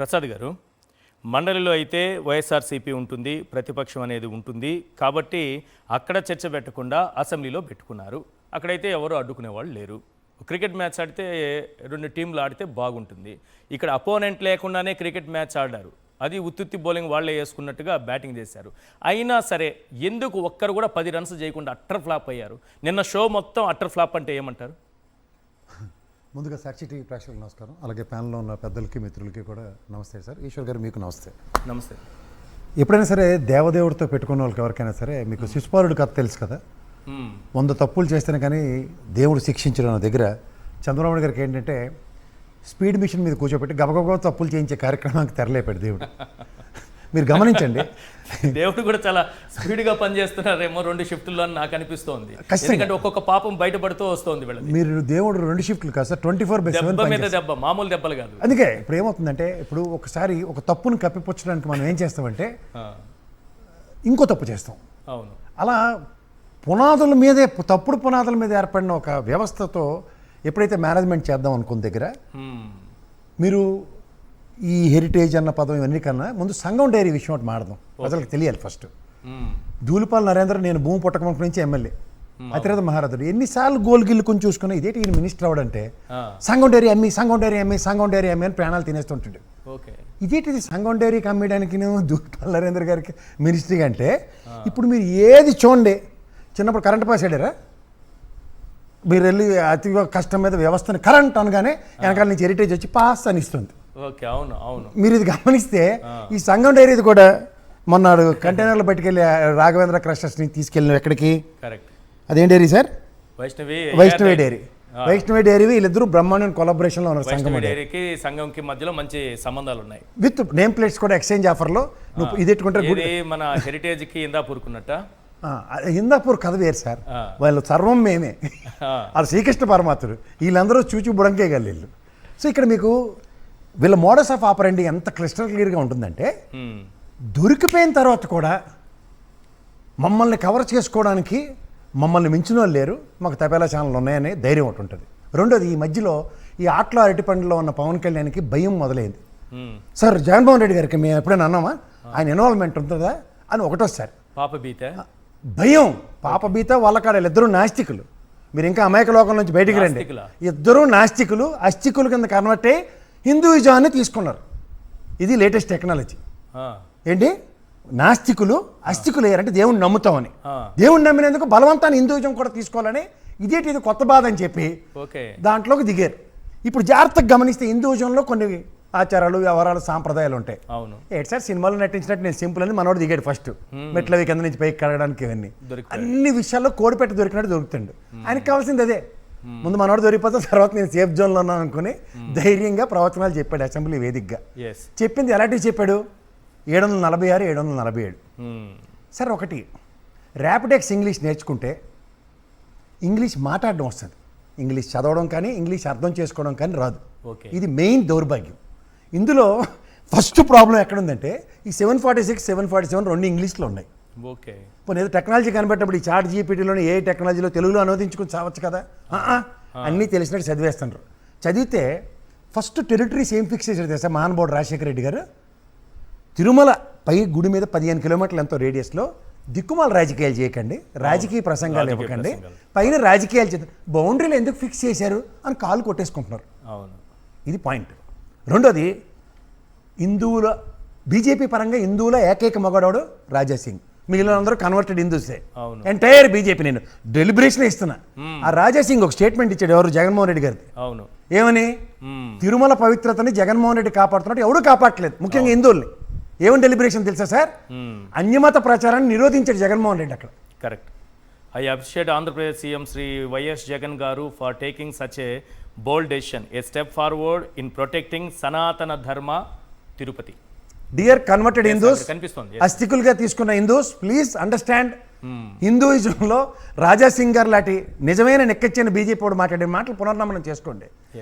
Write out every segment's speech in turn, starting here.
ప్రసాద్ గారు, మండలిలో అయితే వైఎస్ఆర్సీపీ ఉంటుంది, ప్రతిపక్షం అనేది ఉంటుంది కాబట్టి అక్కడ చర్చ పెట్టకుండా అసెంబ్లీలో పెట్టుకున్నారు. అక్కడైతే ఎవరు అడ్డుకునే వాళ్ళు లేరు. క్రికెట్ మ్యాచ్ ఆడితే 2 టీంలు ఆడితే బాగుంటుంది. ఇక్కడ అపోనెంట్ లేకుండానే క్రికెట్ మ్యాచ్ ఆడారు. అది ఉత్తుత్తి బౌలింగ్ వాళ్ళే వేసుకున్నట్టుగా బ్యాటింగ్ చేశారు. అయినా సరే ఎందుకు ఒక్కరు కూడా 10 రన్స్ చేయకుండా అట్టర్ ఫ్లాప్ అయ్యారు? నిన్న షో మొత్తం అట్టర్ ఫ్లాప్ అంటే ఏమంటారు? ముందుగా సాక్షి టీవీ ప్రేక్షకులకు నమస్కారం. అలాగే ప్యానల్లో ఉన్న పెద్దలకి మిత్రులకి కూడా నమస్తే సార్. ఈశ్వర్ గారు మీకు నమస్తే. నమస్తే. ఎప్పుడైనా సరే దేవదేవుడితో పెట్టుకున్న వాళ్ళకి ఎవరికైనా సరే మీకు శిశుపాలుడి కథ తెలుసు కదా. 100 తప్పులు చేస్తేనే కానీ దేవుడు శిక్షించడం దగ్గర చంద్రబాబు నాయుడు గారికి ఏంటంటే స్పీడ్ మిషన్ మీద కూర్చోబెట్టి గబగబా తప్పులు చేయించే కార్యక్రమానికి తెరలేపాడు దేవుడు. మీరు గమనించండి, దేవుడు కూడా చాలా స్పీడ్గా పనిచేస్తున్నారేమో 2 షిఫ్టుల్లో అని నాకు అనిపిస్తోంది. ఎందుకంటే ఒక్కొక్క పాపం బయటపడుతూ వస్తుంది వీళ్ళది. మీరు దేవుడు 2 షిఫ్ట్లు కాదు సార్, 24/7 దెబ్బ మీద దెబ్బ, మామూలు దెబ్బలు కాదు. అందుకే ఇప్పుడు ఏమవుతుందంటే, ఇప్పుడు ఒకసారి ఒక తప్పును కప్పిపుచ్చడానికి మనం ఏం చేస్తామంటే ఇంకో తప్పు చేస్తాం. అవును. అలా పునాదుల మీదే, తప్పుడు పునాదుల మీద ఏర్పడిన ఒక వ్యవస్థతో ఎప్పుడైతే మేనేజ్మెంట్ చేద్దాం అనుకున్న దగ్గర మీరు ఈ హెరిటేజ్ అన్న పదం ఇవన్నీ కన్నా ముందు సంఘం డైరీ విషయం ఒకటి మాడదాం, ప్రజలకు తెలియాలి. ఫస్ట్ ధూళిపాల నరేంద్ర నేను భూమి పుట్టకముందు నుంచి ఎమ్మెల్యే, అతిరథ మహారథుడు, ఎన్నిసార్లు గోల్ గిల్లుకొని చూసుకున్నా ఇదేంటి ఈయన మినిస్టర్ అవడంటే సంఘం డైరీ అమ్మి సంఘం డైరీ అమ్మి అని ప్రాణాలు తినేస్తుంటాడు. ఇదేంటిది సంఘం డైరీకి అమ్మడానికి ధూళిపాల నరేంద్ర గారికి మినిస్ట్రీ అంటే? ఇప్పుడు మీరు ఏది చూడండి, చిన్నప్పుడు కరెంట్ పాస్ అయ్యారా? మీరు వెళ్ళి అతి కష్టం మీద వ్యవస్థని కరెంట్ అనగానే వెనకాల నుంచి హెరిటేజ్ వచ్చి పాస్ అని ఇస్తుంది. ఓకే, అవును అవును. మీరు ఇది గమనిస్తే ఈ సంఘం డైరీది కూడా మొన్నాడు కంటైనర్లో బయటకెళ్ళి రాఘవేంద్ర క్రషర్స్ని తీసుకెళ్ళిన ఎక్కడికి? కరెక్ట్. అదేం dairy sir? Vaishnavi dairy. Vaishnavi dairy వీళ్ళిద్దరూ బ్రహ్మాండ కొలాబరేషన్లో ఉన్నారు. సంఘం డైరీకి సంఘంకి మధ్యలో మంచి సంబంధాలు ఉన్నాయి. విత్ నేమ్ ప్లేట్స్ కూడా ఎక్స్చేంజ్ ఆఫర్లో నువ్వు ఇది ఎట్టుకుంటే మన హెరిటేజ్కి ఇందాపూర్కున్నట్ట. హిందాపూర్ కథ వేరు సార్, వాళ్ళు సర్వం మేమే, అది శ్రీకృష్ణ పరమాత్ముడు, వీళ్ళందరూ చూచు బుడంకేయగలరు వీళ్ళు. సో ఇక్కడ మీకు వీళ్ళ మోడస్ ఆఫ్ ఆపరెండి ఎంత క్లిస్టల్ క్లియర్గా ఉంటుందంటే, దొరికిపోయిన తర్వాత కూడా మమ్మల్ని కవర్ చేసుకోవడానికి మమ్మల్ని మించిన వాళ్ళు లేరు, మాకు తపేలా ఛానల్ ఉన్నాయని ధైర్యం ఒకటి ఉంటుంది. రెండోది, ఈ మధ్యలో ఈ ఆటలో అరటిపండులో ఉన్న పవన్ కళ్యాణ్కి భయం మొదలైంది. సార్ జగన్మోహన్ రెడ్డి గారికి మేము ఎప్పుడైనా అన్నామా ఆయన ఇన్వాల్వ్మెంట్ ఉంటుందా అని? ఒకటోసారి భయం, పాపభీత, వాళ్ళకాడ ఇద్దరు నాస్తికులు. మీరు ఇంకా అమాయక లోకం నుంచి బయటికి రండి, ఇద్దరు నాస్తికులు అస్తికుల కింద కన్వర్ట్ అయ్యి హిందూయిజాన్ని తీసుకున్నారు. ఇది లేటెస్ట్ టెక్నాలజీ. ఏంటి? నాస్తికులు అస్తికులు అయ్యారంటే దేవుణ్ణి నమ్ముతామని, దేవుణ్ణి నమ్మినందుకు బలవంతాన్ని హిందూయిజం కూడా తీసుకోవాలని, ఇది కొత్త బాధ అని చెప్పి దాంట్లోకి దిగారు. ఇప్పుడు జాగ్రత్తగా గమనిస్తే హిందూయిజంలో కొన్ని ఆచారాలు, వ్యవహారాలు, సాంప్రదాయాలు ఉంటాయి. అవును. ఏంటి సార్ సినిమాలో నటించినట్టు నేను సింపుల్ అని మనోడు దిగాడు ఫస్ట్, మెట్లవి కింద నుంచి పైకి కడగడానికి, ఇవన్నీ అన్ని విషయాల్లో కోడిపెట్ట దొరికినట్టు దొరుకుతుండు. ఆయనకు కావాల్సింది అదే. ముందు మనోడు దొరికిపోతే తర్వాత నేను సేఫ్ జోన్లో ఉన్నాను అనుకుని ధైర్యంగా ప్రవచనాలు చెప్పాడు అసెంబ్లీ వేదికగా. చెప్పింది ఎలాంటివి చెప్పాడు? 746, 747. సార్ ఒకటి, ర్యాపిడెక్స్ ఇంగ్లీష్ నేర్చుకుంటే ఇంగ్లీష్ మాట్లాడడం వస్తుంది, ఇంగ్లీష్ చదవడం కానీ ఇంగ్లీష్ అర్థం చేసుకోవడం కానీ రాదు. ఇది మెయిన్ దౌర్భాగ్యం. ఇందులో ఫస్ట్ ప్రాబ్లం ఎక్కడుందంటే, ఈ 746, 747 2 ఇంగ్లీష్లో ఉన్నాయి. పోనీ ఏదో టెక్నాలజీ కనిపెట్టినప్పుడు ఈ చాట్ జీపీటీలోని ఏ టెక్నాలజీలో తెలుగులో అనువదించుకుని చావచ్చు కదా. అన్నీ తెలిసినట్టు చదివేస్తున్నారు. చదివితే ఫస్ట్ టెరిటరీస్ ఏం ఫిక్స్ చేశారు తెలుసా మహానుభావుడు రాజశేఖర రెడ్డి గారు? తిరుమల పై గుడి మీద 15 కిలోమీటర్లు ఎంతో రేడియస్లో దిక్కుమాల రాజకీయాలు చేయకండి, రాజకీయ ప్రసంగాలు ఇవ్వకండి, పైన రాజకీయాలు చేద్దాం, బౌండరీలు ఎందుకు ఫిక్స్ చేశారు అని కాలు కొట్టేసుకుంటున్నారు. ఇది పాయింట్. రెండోది, హిందువుల బీజేపీ పరంగా హిందువుల ఏకైక మగవాడు రాజా సింగ్, మిగిలిన అందరూ కన్వర్టెడ్ హిందూసే. ఎంటైర్ బీజేపీ నేను డెలిబరేషన్ ఇస్తున్నా. ఆ రాజా సింగ్ ఒక స్టేట్మెంట్ ఇచ్చాడు, ఎవరు? జగన్మోహన్ రెడ్డి గారిది. ఏమని? తిరుమల పవిత్రతని జగన్మోహన్ రెడ్డి కాపాడుతున్నట్టు ఎవడూ కాపాడలేదు, ముఖ్యంగా హిందువుల్ని. ఏమని డెలిబరేషన్ తెలుసా సార్? అన్యమత ప్రచారాన్ని నిరోధించాడు జగన్మోహన్ రెడ్డి అక్కడ. Correct. I appreciate Andhra Pradesh CM Shri YS Jagan garu for taking such a bold decision, a step forward in protecting Sanatana Dharma, Tirupati. Dear converted Hindus, అస్తికులుగా తీసుకున్న Hindus, please understand, హిందూయిజంలో Raja Singh గారు లాంటి నిజమైన నెక్కచ్చిన బీజేపీ వాడు మాట్లాడే మాటలు పునర్నమనం చేసుకోండి.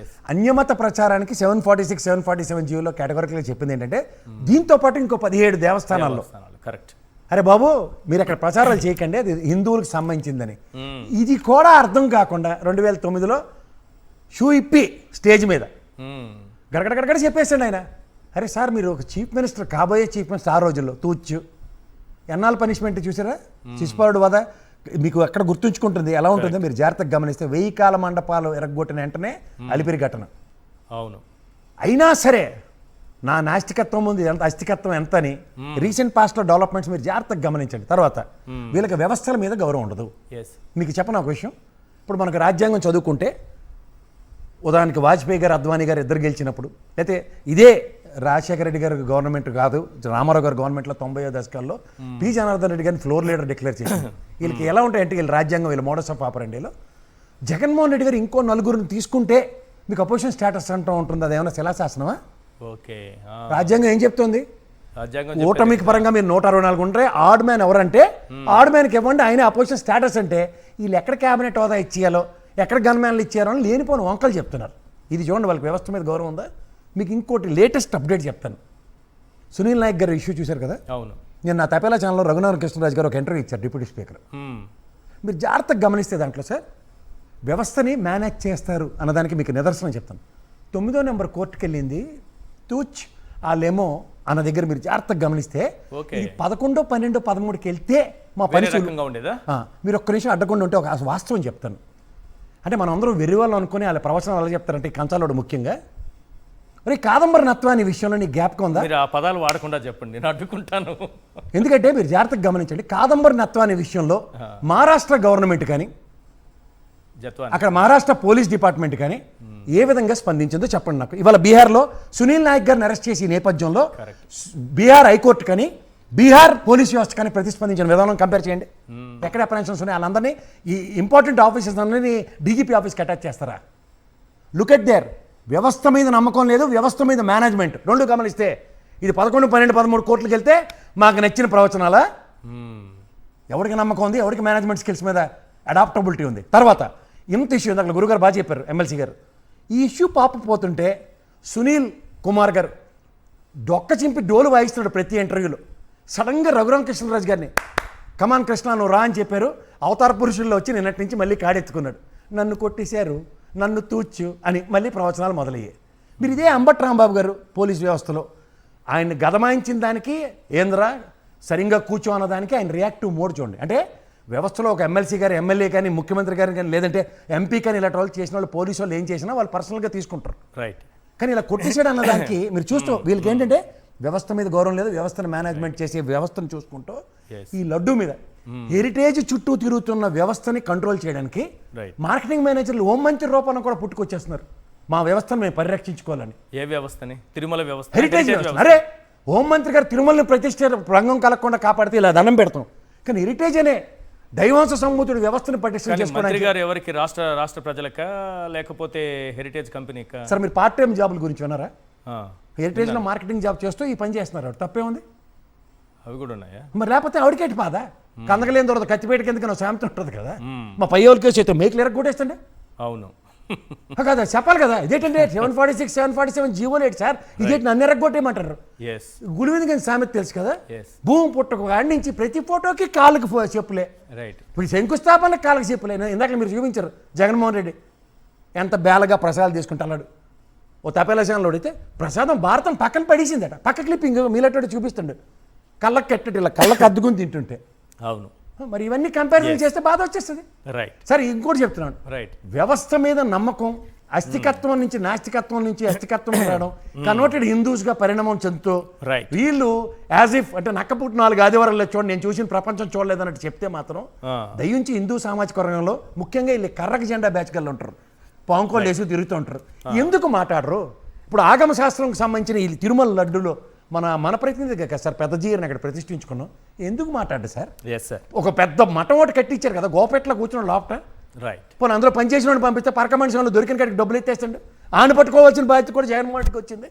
అన్యమత ప్రచారానికి 746, 747 జీవోలో కేటగిరీలో చెప్పింది ఏంటంటే, దీంతో పాటు ఇంకో 17 దేవస్థానాల్లో. కరెక్ట్. అరే బాబు, మీరు అక్కడ ప్రచారాలు చేయకండి, అది హిందువులకు సంబంధించిందని. ఇది కూడా అర్థం కాకుండా 2009లో షూ ఇప్పి స్టేజ్ మీద గడగడగడ చెప్పేసాడు ఆయన. అరే సార్ మీరు ఒక చీఫ్ మినిస్టర్, కాబోయే చీఫ్ మినిస్టర్ ఆ రోజుల్లో తూచు ఎన్నాళ్ళ పనిష్మెంట్ చూసారా? శిశుపాలుడు వద మీకు ఎక్కడ గుర్తుంచుకుంటుంది ఎలా ఉంటుందో మీరు జాగ్రత్తగా గమనిస్తే 1000 కాల మండపాలు ఎరగొట్టిన వెంటనే అలిపిరి ఘటన. అవును. అయినా సరే నా నాస్తికత్వం ఉంది, ఎంత అస్తికత్వం ఎంత అని రీసెంట్ పాస్ట్లో డెవలప్మెంట్స్ మీరు జాగ్రత్తగా గమనించండి. తర్వాత వీళ్ళకి వ్యవస్థల మీద గౌరవం ఉండదు. మీకు చెప్పను ఒక విషయం, ఇప్పుడు మనకు రాజ్యాంగం చదువుకుంటే ఉదాహరణకి వాజ్పేయి గారు అద్వానీ గారు ఇద్దరు గెలిచినప్పుడు, అయితే ఇదే రాజశేఖర రెడ్డి గారి గవర్నమెంట్ కాదు, రామారావు గారి గవర్నమెంట్లో 90వ దశకాల్లో పి జనార్దన్ రెడ్డి గారిని ఫ్లోర్ లీడర్ డిక్లేర్ చేశారు. వీళ్ళకి ఎలా ఉంటాయంటే వీళ్ళ రాజ్యాంగం, వీళ్ళ మోడస్ ఆఫ్ ఆపరెండీలో జగన్మోహన్ రెడ్డి గారు ఇంకో నలుగురిని తీసుకుంటే మీకు అపోజిషన్ స్టేటస్ అంటూ ఉంటుంది. అదేమన్నా శిలాశాసనమా? ఓకే. రాజ్యాంగం ఏం చెప్తుంది? రాజ్యాంగం ఓటమికి పరంగా మీరు 164 ఉంటే ఆడ్ మ్యాన్ ఎవరంటే ఆడ్ మ్యాన్కి ఇవ్వండి, ఆయన అపోజిషన్ స్టేటస్ అంటే వీళ్ళు ఎక్కడ క్యాబినెట్ హోదా ఇచ్చేయాలో, ఎక్కడ గన్ మ్యాన్లు ఇచ్చారో అని లేనిపోయిన వంకలు చెప్తున్నారు. ఇది చూడండి, వాళ్ళకి వ్యవస్థ మీద గౌరవం ఉందా? మీకు ఇంకోటి లేటెస్ట్ అప్డేట్ చెప్తాను. సునీల్ నాయక్ గారు ఇష్యూ చూశారు కదా? అవును. నేను నా తపేలా ఛానల్లో రఘునాథ్ కృష్ణరాజు గారు ఒక ఇంటర్వ్యూ ఇచ్చారు, డిప్యూటీ స్పీకర్. మీరు జాగ్రత్తగా గమనిస్తే దాంట్లో సార్ వ్యవస్థని మేనేజ్ చేస్తారు అన్నదానికి మీకు నిదర్శనం చెప్తాను. 9వ నెంబర్ కోర్టుకు వెళ్ళింది తూచ్ వాళ్ళేమో అన్న దగ్గర మీరు జాగ్రత్తగా గమనిస్తే ఇది 11, 12, 13కి వెళ్తే మా పని ఉండేదా? మీరు ఒక్క నిమిషం అడ్డకుండా ఉంటే ఒక వాస్తవం చెప్తాను. అంటే మనం అందరం వెర్రి వాళ్ళు అనుకుని వాళ్ళ ప్రవచనాలు ఎలా చెప్తారంటే కంచాలోడు ముఖ్యంగా మరి కాదంబరి నత్వాన్ని విషయంలో నీ జ్ఞాపకం ఉందా? మీరు ఆ పదాలు వాడకుండా చెప్పండి, నేను అడ్డుకుంటాను. ఎందుకంటే మీరు జాగ్రత్తగా గమనించండి, కాదంబరి నత్వాన్ని విషయంలో మహారాష్ట్ర గవర్నమెంట్ కానీ అక్కడ మహారాష్ట్ర పోలీస్ డిపార్ట్మెంట్ కానీ ఏ విధంగా స్పందించిందో చెప్పండి నాకు. ఇవాళ బీహార్లో సునీల్ నాయక్ గారిని అరెస్ట్ చేసి నేపథ్యంలో బీహార్ హైకోర్టు కానీ బీహార్ పోలీస్ వ్యవస్థ కానీ ప్రతిస్పందించిన విధానం కంపేర్ చేయండి. ఎక్కడ అప్రహెన్షన్స్ ఉన్నాయి వాళ్ళందరినీ ఈ ఇంపార్టెంట్ ఆఫీసర్స్ అందరినీ డీజీపీ ఆఫీస్కి అటాచ్ చేస్తారా? Look at there. వ్యవస్థ మీద నమ్మకం లేదు, వ్యవస్థ మీద మేనేజ్మెంట్ రెండు గమనిస్తే ఇది 11, 12, 13 కోట్లకి వెళ్తే మాకు నచ్చిన ప్రవచనాలా? ఎవరికి నమ్మకం ఉంది? ఎవరికి మేనేజ్మెంట్ స్కిల్స్ మీద అడాప్టబిలిటీ ఉంది? తర్వాత ఇంత ఇష్యూ ఉంది, అక్కడ గురుగారు బాగా చెప్పారు, ఎమ్మెల్సీ గారు. ఈ ఇష్యూ పాపపోతుంటే సునీల్ కుమార్ గారు డొక్క చింపి డోలు వాయిస్తున్నాడు ప్రతి ఇంటర్వ్యూలో. సడన్గా రఘురామ కృష్ణరాజు గారిని కమాన్ కృష్ణ నువ్వు రా అని చెప్పారు. అవతార పురుషుల్లో వచ్చి నిన్నటి నుంచి మళ్ళీ కాడెత్తుకున్నాడు. నన్ను కొట్టేశారు, నన్ను తూచు అని మళ్ళీ ప్రవచనాలు మొదలయ్యాయి. మీరు ఇదే అంబట్ రాంబాబు గారు పోలీస్ వ్యవస్థలో ఆయన గదమాయించిన దానికి ఏంద్రా సరిగ్గా కూర్చో అన్నదానికి ఆయన రియాక్టివ్ మోడ్ చూడండి. అంటే వ్యవస్థలో ఒక ఎమ్మెల్సీ గారు, ఎమ్మెల్యే కానీ, ముఖ్యమంత్రి గారు కానీ, లేదంటే ఎంపీ కానీ ఇలాంటి వాళ్ళు చేసిన వాళ్ళు పోలీసు వాళ్ళు ఏం చేసినా వాళ్ళు పర్సనల్గా తీసుకుంటారు. రైట్. కానీ ఇలా కొట్టేసాడు అన్న దానికి మీరు చూస్తూ వీళ్ళకి ఏంటంటే వ్యవస్థ మీద గౌరవం లేదు, వ్యవస్థను మేనేజ్మెంట్ చేసే వ్యవస్థను చూసుకుంటూ ఈ లడ్డు మీద హెరిటేజ్ చుట్టూ తిరుగుతున్న వ్యవస్థని కంట్రోల్ చేయడానికి మార్కెటింగ్ మేనేజర్లు ఓం మంత్రి రూపంలో కూడా పుట్టుకొచ్చేస్తున్నారు. మా వ్యవస్థను మేము పరిరక్షించుకోవాలని. ఏ వ్యవస్థని? తిరుమల వ్యవస్థ, హెరిటేజ్ వ్యవస్థ. అరే హోం మంత్రి గారు తిరుమలని ప్రతిష్ట రంగం కలగకుండా కాపాడితే ఇలా దండం పెడతాం. కానీ హెరిటేజ్ అనే దైవాంశ సంబూతుడి వ్యవస్థను పట్టించుకోవడానికి గారు ఎవరికి? రాష్ట్ర ప్రజలకా లేకపోతే హెరిటేజ్ కంపెనీకా? సార్ మీరు పార్ట్ టైం జాబుల గురించి విన్నారా? హెరిటేజ్లో మార్కెటింగ్ జాబ్ చేస్తూ ఈ పని చేస్తున్నారు. ఆవిడ తప్పే ఉంది? అవి కూడా ఉన్నాయా? మరి లేకపోతే ఆవిడకేటి బాధ? కందకలేని తర్వాత కత్తిపేట కిందకి సామెత ఉంటుంది కదా, మా పై వాళ్ళకి చేస్తే మేకులు ఎరగొట్టేస్తండి. అవును కదా చెప్పాలి కదా. ఇదేంటంటే 746, 747 జీవోలు ఏంటి సార్? ఇదేంటి నన్ను ఎరగొట్టేయమంటారు. గుడివింది కానీ సామెత తెలుసు కదా. భూమి పుట్టకు ఆడి నుంచి ప్రతి ఫోటోకి కాళ్ళకి చెప్పులే. ఇప్పుడు శంకుస్థాపనకి కాళ్ళకి చెప్పులే. ఇందాక మీరు చూపించారు జగన్మోహన్ రెడ్డి ఎంత బేలగా ప్రసాదాలు తీసుకుంటున్నాడు. ఓ తపేలా ఛానల్ అడిగితే ప్రసాదం భారతం పక్కన పడేసిందట. పక్క క్లిప్పింగ్ మీలటోడు చూపిస్తుండే కళ్ళకి కట్టటి ఇలా కళ్ళకి అద్దుకుని తింటుంటే. అవును. మరి ఇవన్నీ కంపారిజన్ చేస్తే బాధ వచ్చేస్తుంది. రైట్. సరే ఇంకోటి చెప్తున్నాను, వ్యవస్థ మీద నమ్మకం అస్తికత్వం నుంచి నాస్తికత్వం నుంచి అస్తికత్వం రావడం, కన్వర్టెడ్ హిందూస్గా పరిణామం చెందుతూ వీళ్ళు యాజ్ ఇఫ్ అంటే నక్కపుట్టు 4 ఆదివారాల్లో చూడండి నేను చూసిన ప్రపంచం చూడలేదన్నట్టు చెప్తే మాత్రం దయించి హిందూ సామాజిక వర్గంలో ముఖ్యంగా వీళ్ళు కర్రక జెండా బ్యాచ్ గల్లు ఉంటారు, పాంకోలు వేసి తిరుగుతూ ఉంటారు. ఎందుకు మాట్లాడరు? ఇప్పుడు ఆగమ శాస్త్రంకి సంబంధించిన ఈ తిరుమల లడ్డులో మన ప్రతినిధి కదా సార్ పెద్ద జీని అక్కడ ప్రతిష్ఠించుకున్నాం. ఎందుకు మాట్లాడు సార్? ఒక పెద్ద మఠం ఒకటి కట్టించారు కదా గోపెట్లో కూర్చున్న లోపల. పోనీ అందులో పనిచేసిన వాడిని పంపిస్తే పరక మనిషి వాళ్ళు దొరికిన కాడికి డబ్బులు ఎత్తేస్తండి. ఆయన పట్టుకోవాల్సిన బాధ్యత కూడా జగన్మోహన్ రెడ్డికి వచ్చింది.